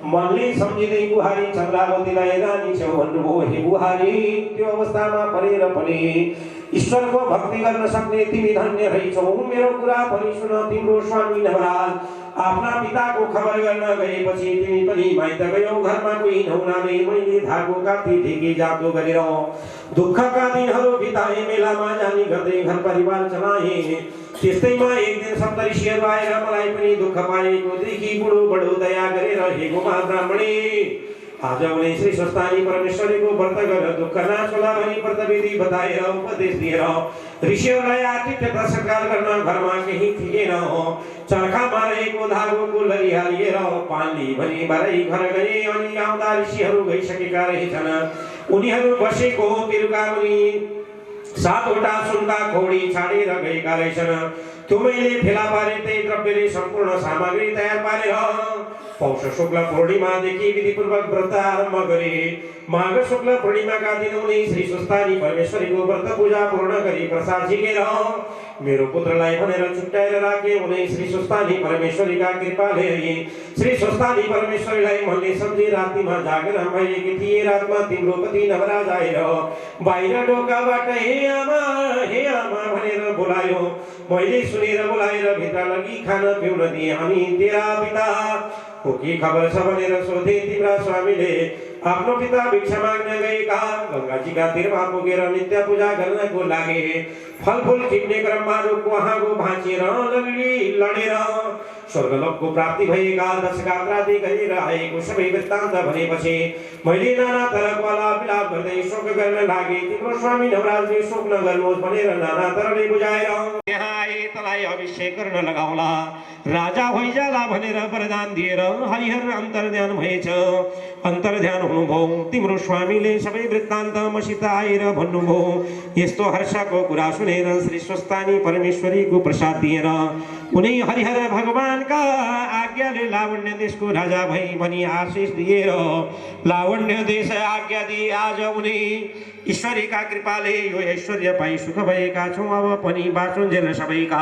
मनले सम्झिँदै बुहारी चंद्रावतीलाई रानी छेउ भन्नुभयो, हे बुहारी, त्यो अवस्थामा परेर पनि ईश्वरको भक्ति गर्न सक्ने तिमी धन्य रहेछौ। मेरो कुरा पनि सुन, तिम्रो स्वामी नवराज आफ्ना पिताको खबर गर्न गएपछि तिमी पनि माइत गयौ। घरमा कोही नहुनाले मैले धागो काटी ढिकी जातो गरेर दुःखका दिनहरू बिताए, मेलामा जाने गर्दै घर परिवार चलाए। त्यस्तैमा एक दिन सप्तऋषिहरू आएर मलाई पनि दुःख पाएको देखि बुढो बडो दया गरेर, हे गोमा ब्राह्मणे, आज उनी श्री स्वस्तानी परमेश्वरीको व्रत गरेर दुःख नाश होला भनी व्रतविधि बताएर उपदेश दिएर ऋषिहरूलाई आतिथ्य सत्कार गर्न घरमा केही थिएन। चर्खामा रहेको धागोको लरिया लिएर पानी भनी बाह्रै घर गए अनि आउँदा ऋषिहरू गइसकेका रहेछन्। उनीहरू बसेको तिरुका मुनि 7वटा सुनका खोडी छाडेर गएका रहेछन्। त्यो मैले फेला पारे त्यही द्रव्यले सम्पूर्ण सामग्री तयार पारेर पौष शुक्ल पूर्णिमादेखि विधिपूर्वक व्रत आरम्भ गरे। माघ शुक्ल पूर्णिमाका दिन उनी श्री स्वस्तानी परमेश्वरीको व्रत पूजा पूर्ण गरी प्रसाद झिकेर मेरो पुत्रलाई भनेर छुट्याएर राखे। उनी श्री स्वस्तानी परमेश्वरीका कृपाले श्री स्वस्तानी परमेश्वरीलाई मनले सम्झे रातिमा जागरण भएकी थिए। रातमा तिम्रो पति नवराज आएर बाहिर ढोकाबाट हे आमा भनेर बोलायो। मैले सुनेर बोलाएर भित्र लगी खान पिउन दिए अनि तेरा पिता को के खबर छ भनेर सोधे। तिम्रा स्वामीले आफ्नो पिता भिक्षा माग्न गएका गंगाजीका तीरमा पुगेर नित्य पूजा गर्नको लागि फलफुल टिप्ने क्रममा रुख उहाँको भाँचिएर लडेर स्वर्गलोकको प्राप्ति भएका दशगात्रादि गरेर आएको सबै वृत्तान्त भनेपछि मैले नाना तरको आलाप गर्दै शोक गर्न लागे। तिम्रो स्वामी नवराजले शोक नगर्नुहोस् भनेर नाना तरले बुझाएर यहाँ आए तलाई अभिषेक गर्न लगाउला, राजा भइजाला भनेर वरदान दिएर हरिहर अन्तर्ध्यान भएछ। अन्तर्ध्यान हुनुभयो। तिम्रो स्वामीले सबै वृत्तान्त मसित आएर भन्नुभयो। यस्तो हर्षको कुरा सुनेर श्री स्वस्तानी परमेश्वरीको प्रसाद दिएर उनी हरिहर भगवानका आज्ञाले लावण्य देशको राजा भई भनी आशिष दिएर लावण्य देश आज्ञा दिए। आज उनी ईश्वरीका कृपाले यो ऐश्वर्य पाई सुख भएका छौँ। अब पनि बाँचुन्जेल सबैका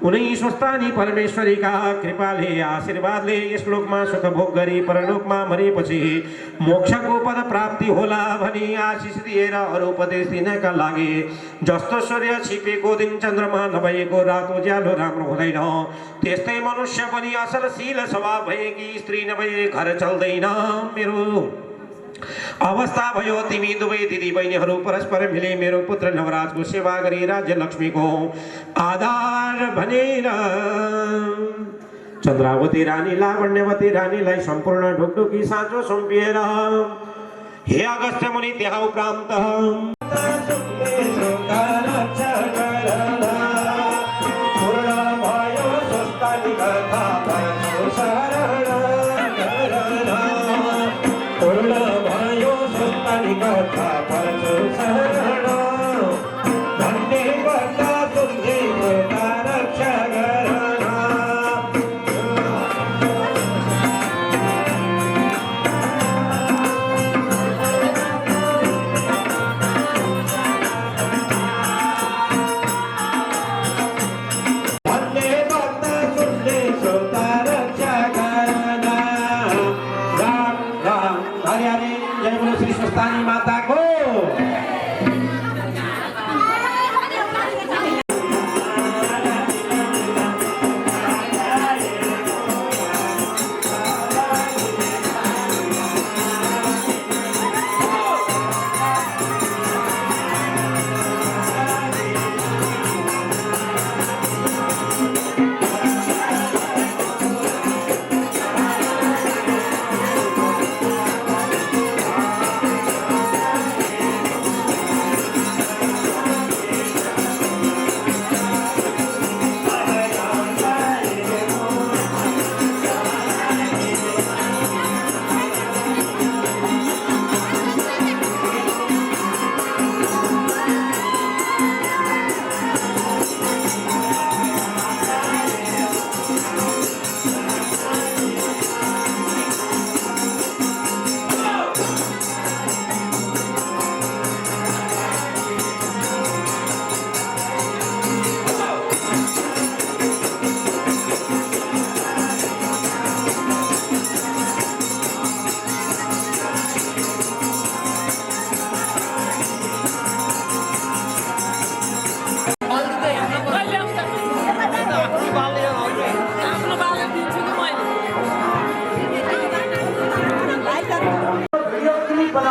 उनी स्वस्तानी परमेश्वरीका कृपाले आशीर्वादले यस लोकमा सुख भोग गरी परलोकमा मरेपछि मोक्षको पद प्राप्ति होला भनी आशिष दिएर अरू उपदेश दिनका लागि जस्तो सूर्य छिपेको दिन चन्द्रमा नभएको रातो ज्यालो राम्रो हुँदैन, त्यस्तै मनुष्य पनि असलशील स्वभाव भएकी स्त्री नभए घर चल्दैन। मेरो अवस्था भयो। तिमी दुवै दिदी बहिनीहरू परस्पर मिले मेरो पुत्र नवराजको सेवा गरी राज्य लक्ष्मीको आधार भनेर चन्द्रावती रानी लावण्यवती रानीलाई सम्पूर्ण ढुकढुकी साँचो सुम्पिएर हे अगस्त्य मुनि त्यहाँ उपरान्त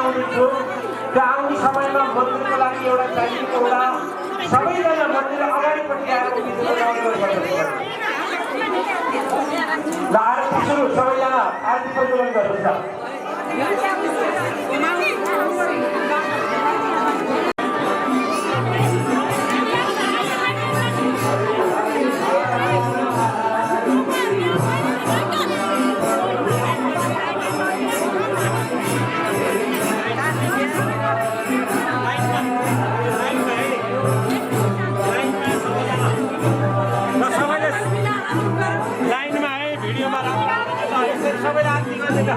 आउनुहुन्छु त्यो आउने समयमा मन्दिरको लागि एउटा चाहिएको एउटा सबैजना मन्दिर अगाडिपट्टि आएर उभिएको ल आरती सुरु सबैजना आरती प्रज्वलन गर्नुहोस् लाइनमा है भिडियोमा राम्रो सबैले आरती गर्ने त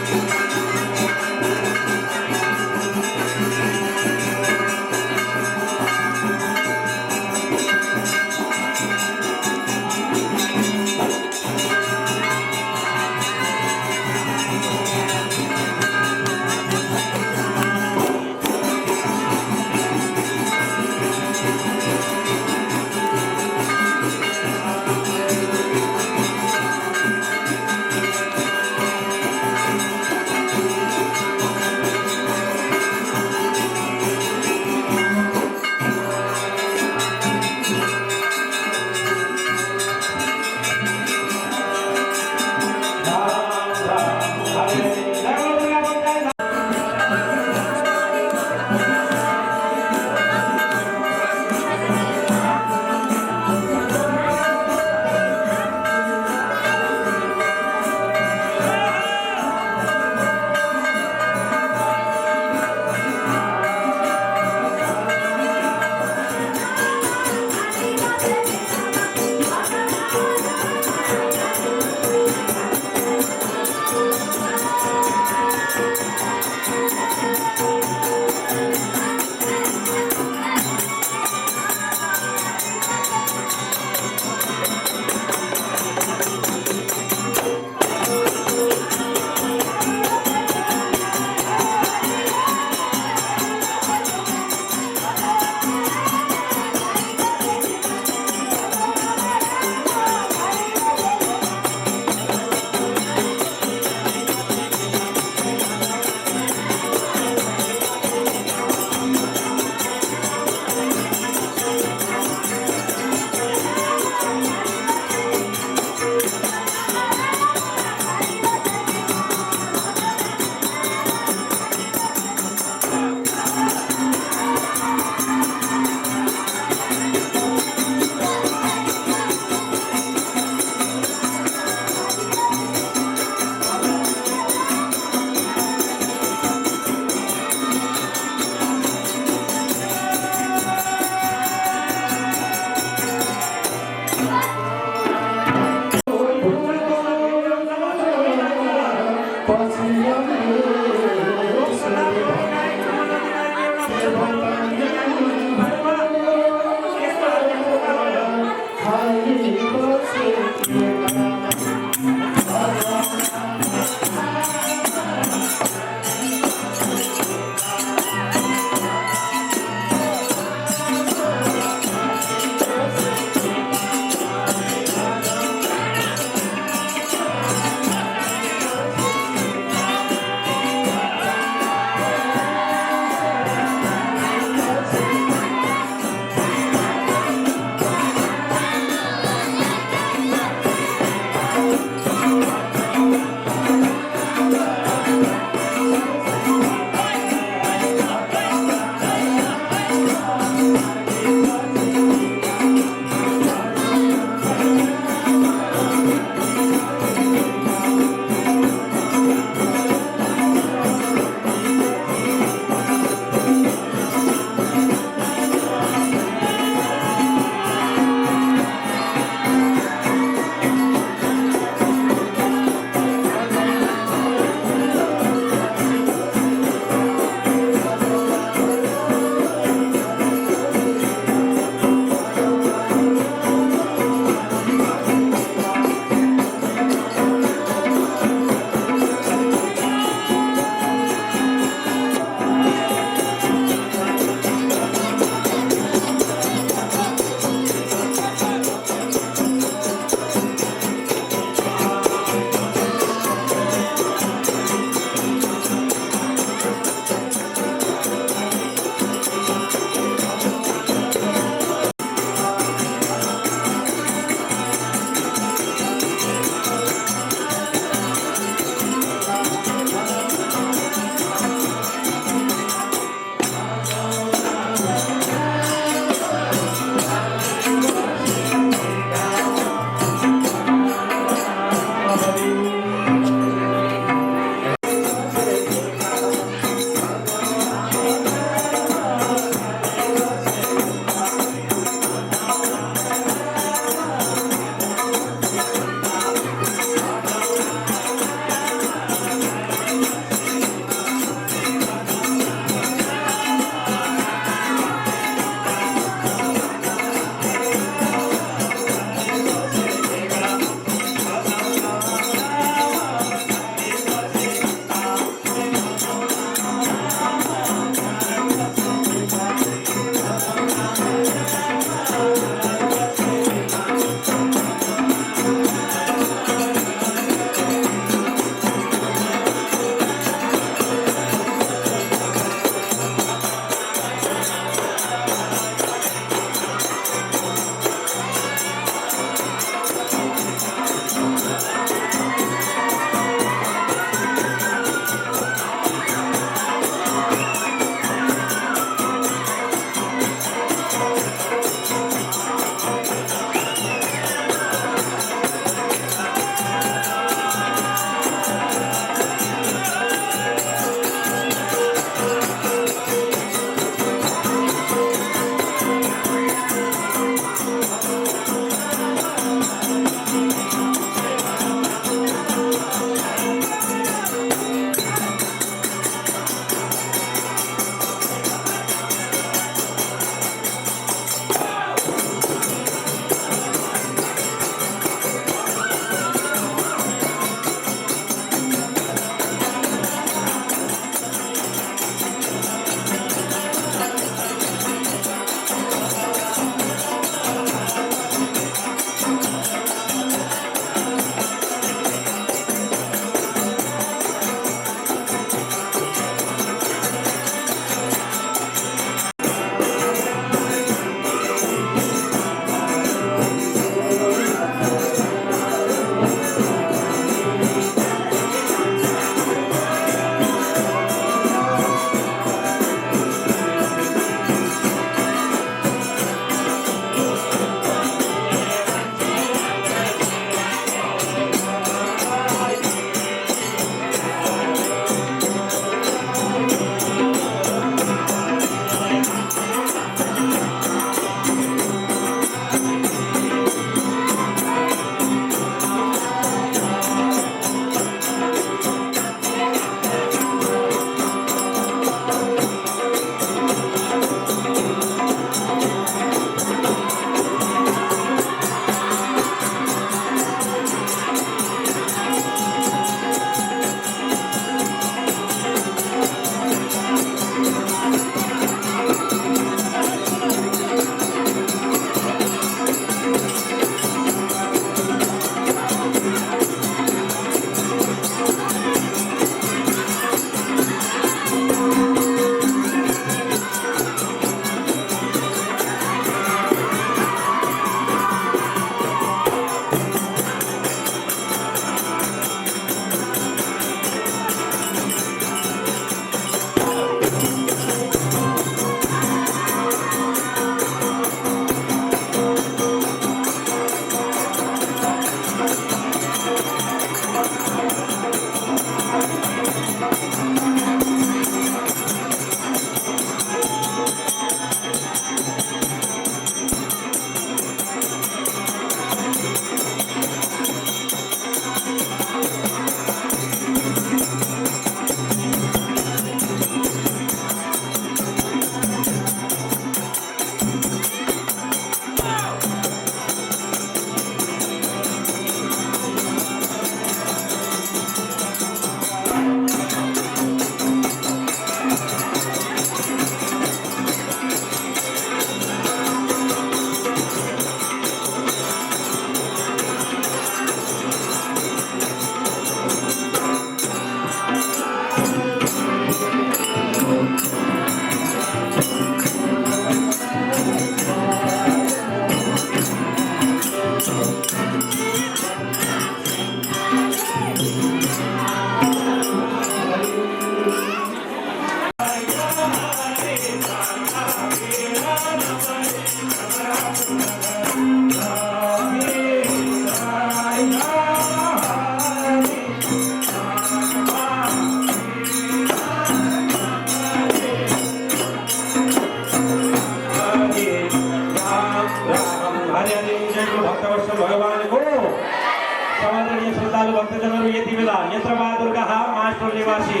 भक्तजनहरू यति बेला यन्त्रबहादुरका मास्टर निवासी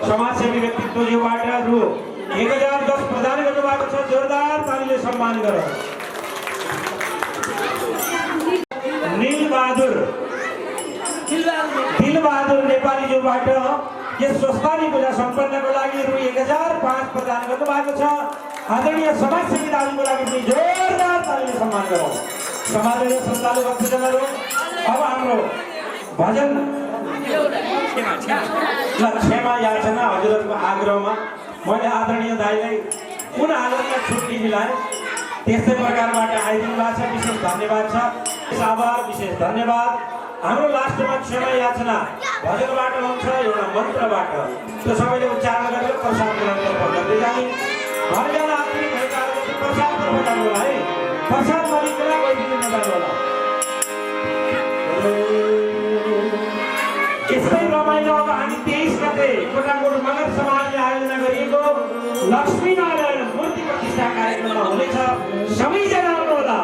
समाजसेवी व्यक्तित्वज्यूबाट रु 1010 प्रदान गर्नुभएको छ। जोरदार तालीले सम्मान गरौँ। दिलबहादुर नेपालीज्यूबाट यस स्वस्थानी पूजा सम्पन्नको लागि रु 1005 प्रदान गर्नुभएको छ। आदरणीय समाजसेवी दाजुको लागि पनि जोरदार तालीले सम्मान गरौँ। समाजले श्रद्धालु भक्तजनहरू अब हाम्रो भजन क्षमा याचना हजुरहरूको आग्रहमा मैले आदरणीय दाइलाई कुन हालतमा छुट्टी मिलाएँ त्यस्तै प्रकारबाट आइदिनु भएको छ। विशेष धन्यवाद छ। आभार विशेष धन्यवाद। हाम्रो लास्टमा क्षमा याचना भजनबाट हुन्छ एउटा मन्त्रबाट त्यो सबैले उच्चारण गरेर प्रसाद ग्रहण गर्दै जाने। घरजना आत्मिक भएकाहरूले प्रसाद ग्रहण गर्नु होला है। प्रसाद नलिकन गइदिनु नजानु होला। यस्तै रमाइलो अब हामी 23 गते कोटाकोट मगर समाजले आयोजना गरिएको लक्ष्मीनारायण मूर्ति प्रतिष्ठा कार्यक्रममा हुनेछ। सबैजना आउनु होला।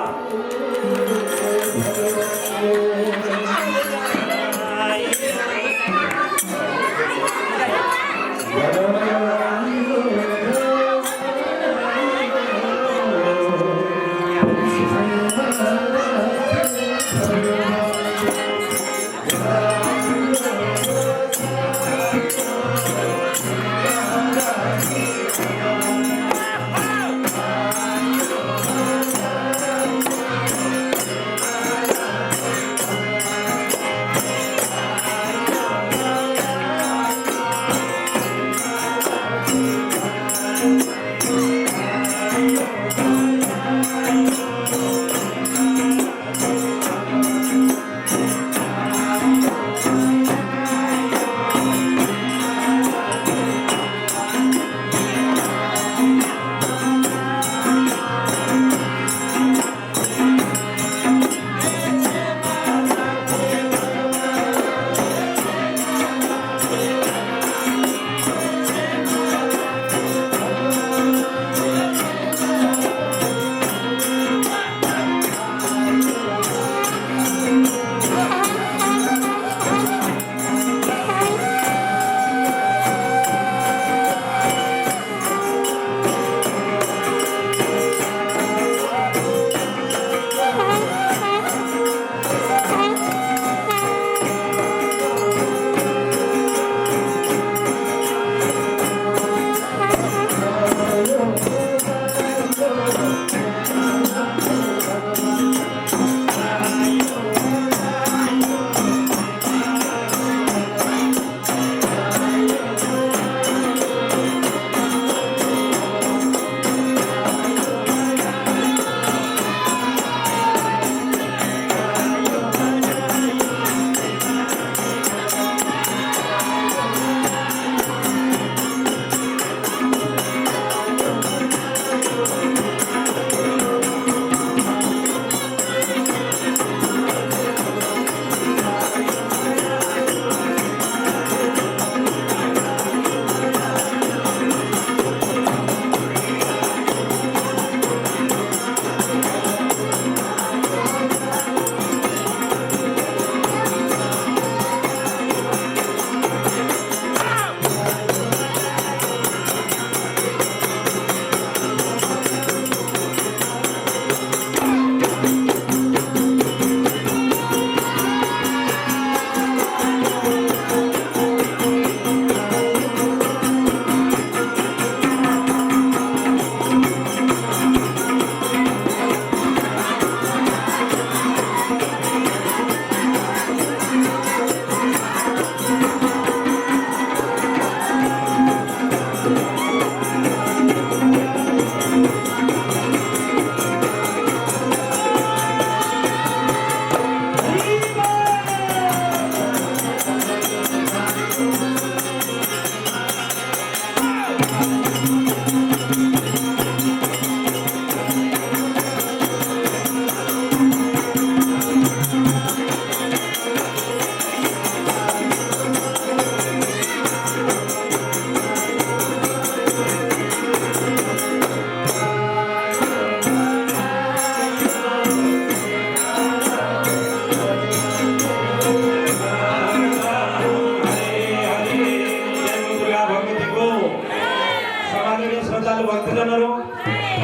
श्रद्धालु भक्तजनहरू,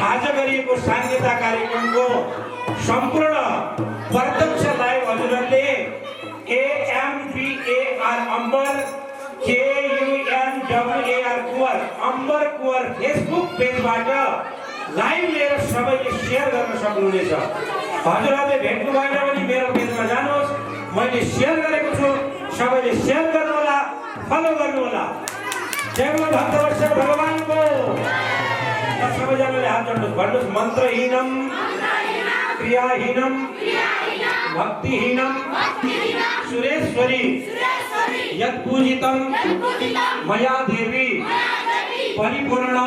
आज गरिएको साङ्गीता कार्यक्रमको सम्पूर्ण प्रत्यक्ष लाइभ हजुरहरूले AMBAR अम्बर KUNWAR कुवर अम्बर कुवर फेसबुक पेजबाट लाइभ लिएर सबैले सेयर गर्न सक्नुहुनेछ। हजुरहरूले भेट्नु भएन भने मेरो पेजमा जानुहोस्, मैले सेयर गरेको छु, सबैले सेयर गर्नुहोला, फलो गर्नुहोला। जय बोलो भक्तवत्सल भगवानको। सबैजनाले हात जोड्नुहोस्, भन्नुहोस् मन्त्रहीनम क्रियाहीनम भक्तिहीनम सुरेश्वरी यत्पूजितं मया देवी परिपूर्ण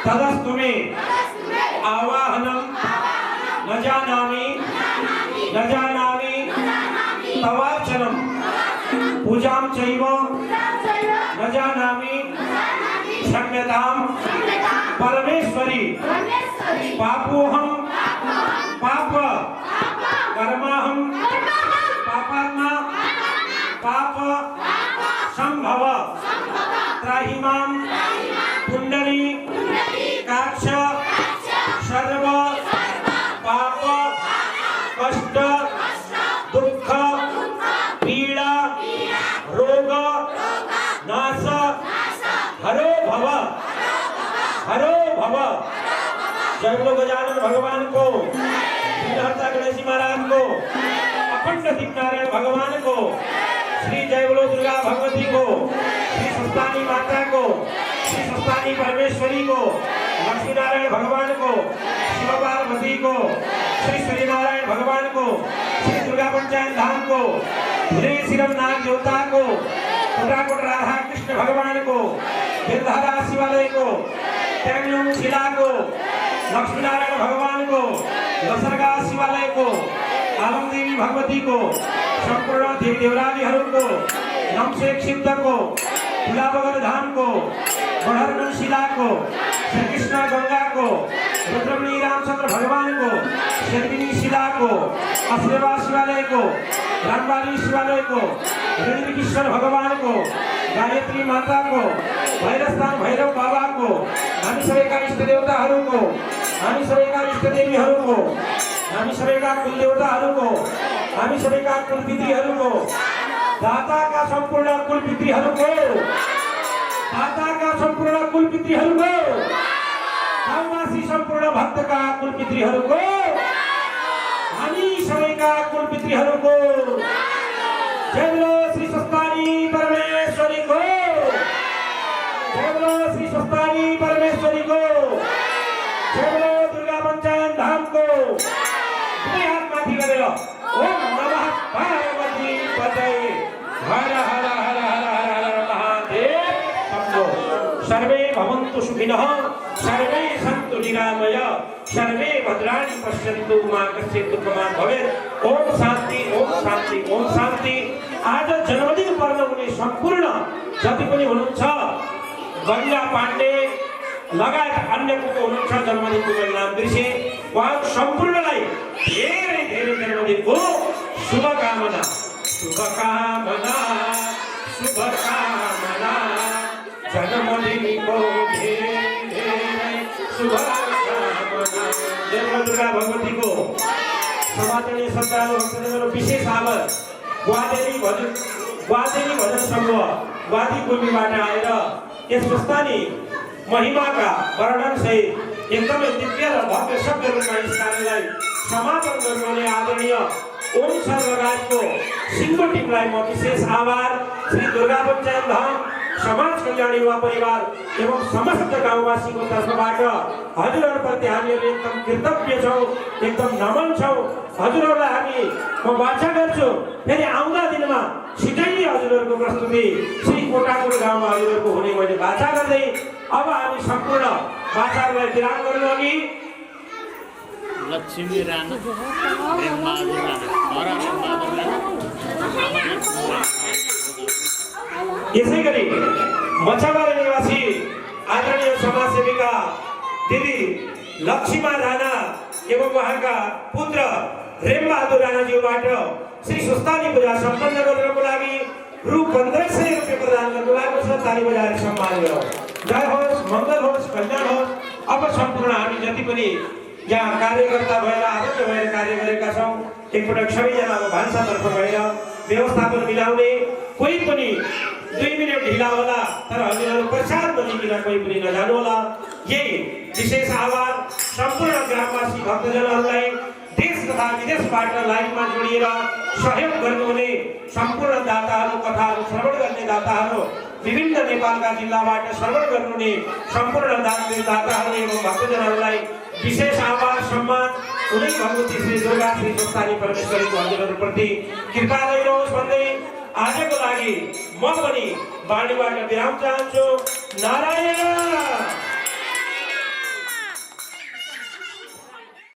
तदस्तु मे आवाहनम न जानामि तवार्चनम पूजां चैव न जानामि क्षम्यतां परमेश्वरी पापोऽहं पाप कर्माहं पापात्मा पाप संभव त्राहि मां कुंडली काक्ष सर्व पाप कष्ट दुख पीड़ा रोग नाश हरो भव जय बोलो गजानन भगवान को, सिद्धार्थ गणेश महाराज को, अखंड दीपनारायण भगवान को, श्री जय बोलो दुर्गा भगवती को, श्री सुस्तानी माता को, श्री सुस्तानी परमेश्वरी को, लक्ष्मी नारायण भगवान को, शिव पार्वती को, श्री सूर्यनारायण भगवान को, श्री दुर्गा पंचायत धाम को, धुलेश्वरम नाग देवता को, कोटाकोट राधा कृष्ण भगवान को, गिरधारा शिवालय को, टैंगलोंग शिला को, लक्ष्मी नारायण भगवान को, दशरगा शिवालय को, आलम देवी भगवती को, संपूर्ण देवी देवरानीहरू को, नमशेख सिद्ध को, तुलाबगर धाम को, गढ़रगढ़ शिला को, श्री कृष्ण गंगा को, रुद्रमणि रामचंद्र भगवान को, शर्मिनी शिला को, अश्रेवा शिवालय को, रामबाली शिवालय को, ऋषिकेश्वर भगवान को, गायत्री माता को, भैरवस्थान भैरव बाबा को, हामी सबैका इष्ट देवताहरू को, हामी सबैका इष्ट देवीहरू को, हामी सबैका कुल देवताहरू को, हामी सबैका कुल पितृहरू को, दाताका सम्पूर्ण कुल पितृहरू को, दाताका सम्पूर्ण कुल पितृहरू को, गाउँवासी सम्पूर्ण भक्तका कुल पितृहरू को, हामी सबैका कुल पितृहरू को, जय बोलो श्री सुस्तानी परमेश्वरी को, जय बोलो श्री सुस्तानी परमेश्वरी को, जय बोलो दुर्गा पंचायत धाम को। दुई हात माथि गरेर ओम नमः पार्वती पतये हर हर हर हर हर हर महादेव शंभो। सर्वे भवन्तु सुखिनः, सर्वे सन्तु निरामया, सर्वे भद्राणि पश्यन्तु मा कश्चित् दुःखमान् भवेत्। ओम शान्ति ओम शान्ति ओम शान्ति। आज जन्मदिन पर्व हुने सम्पूर्ण जति पनि हुनुहुन्छ, गंगा पाण्डे लगायत अन्य को हुनुहुन्छ जन्मदिनको नाम बिर्से, उहाँ सम्पूर्णलाई धेरै धेरै जन्मदिनको शुभकामना शुभकामना शुभकामना। जन्मदिनको धेरै धेरै शुभकामना। जय दुर्गा भगवतीको समाजनीय श्रद्धालु भक्तजनहरू विशेष आभार। ग्वादेली भजन समूह ग्वादी गुल्मीबाट आएर यस पुस्तानी महिमाका वर्णन सहित एकदमै दिव्य र भव्य शब्दहरूमा यस कार्यलाई समापन गर्नुहुने आदरणीय ओम सर्वराजको सिङ्गो टिमलाई म विशेष आभार। श्री दुर्गा पंचायत धाम समाज कल्याण युवा परिवार एवं समस्त गाउँवासीको तर्फबाट हजुरहरूप्रति हामीहरू एकदम कृतज्ञ छौँ, एकदम नमन छौँ। हजुरहरूलाई हामी म वाचा गर्छु, फेरि आउँदा दिनमा छिटै हजुरहरूको प्रस्तुति श्री कोटाकोट गाउँमा हजुरहरूको हुने मैले वाचा गर्दै अब हामी सम्पूर्ण वाचाहरूलाई विराम गर्नु अघि लक्ष्मी राणा प्रेमबहादुर राणा यसै गरी मछाबारी निवासी आदरणीय समाजसेविका दिदी लक्ष्मीमा राणा एवं उहाँका पुत्र प्रेमबहादुर राणाज्यूबाट श्री सुस्तानी पूजा सम्पन्न गर्नको लागि रु 1500 रुपियाँ प्रदान गर्नुभएको छ। ताली बजाएर सम्मान गरौँ। जय होस्, मङ्गल होस्, कल्याण होस्। अब सम्पूर्ण हामी जति पनि यहाँ कार्यकर्ता भएर आबद्ध भएर कार्य गरेका छौँ, एकपटक सबैजना अब भान्सातर्फ गएर व्यवस्थापन मिलाउने, कोही पनि 2 मिनट ढिला होला तर हामीहरू प्रसाद नलिकन कोही पनि नजानु होला। यही विशेष आह्वान सम्पूर्ण ग्रामवासी भक्तजनहरूलाई देश तथा विदेशबाट लाइनमा जोडिएर सहयोग गर्नुहुने सम्पूर्ण दाताहरू, कथाहरू श्रवण गर्ने दाताहरू, विभिन्न नेपालका जिल्लाबाट श्रवण गर्नुहुने सम्पूर्ण दाताहरू एवं भक्तजनहरूलाई विशेष आभार सम्मान उनी भगवती श्री दुर्गा श्री स्वस्तानी परमेश्वरीको हजुरहरूप्रति कृपा रहिरहोस् भन्दै आजको लागि म पनि वाणीबाट विराम चाहन्छु। नारायण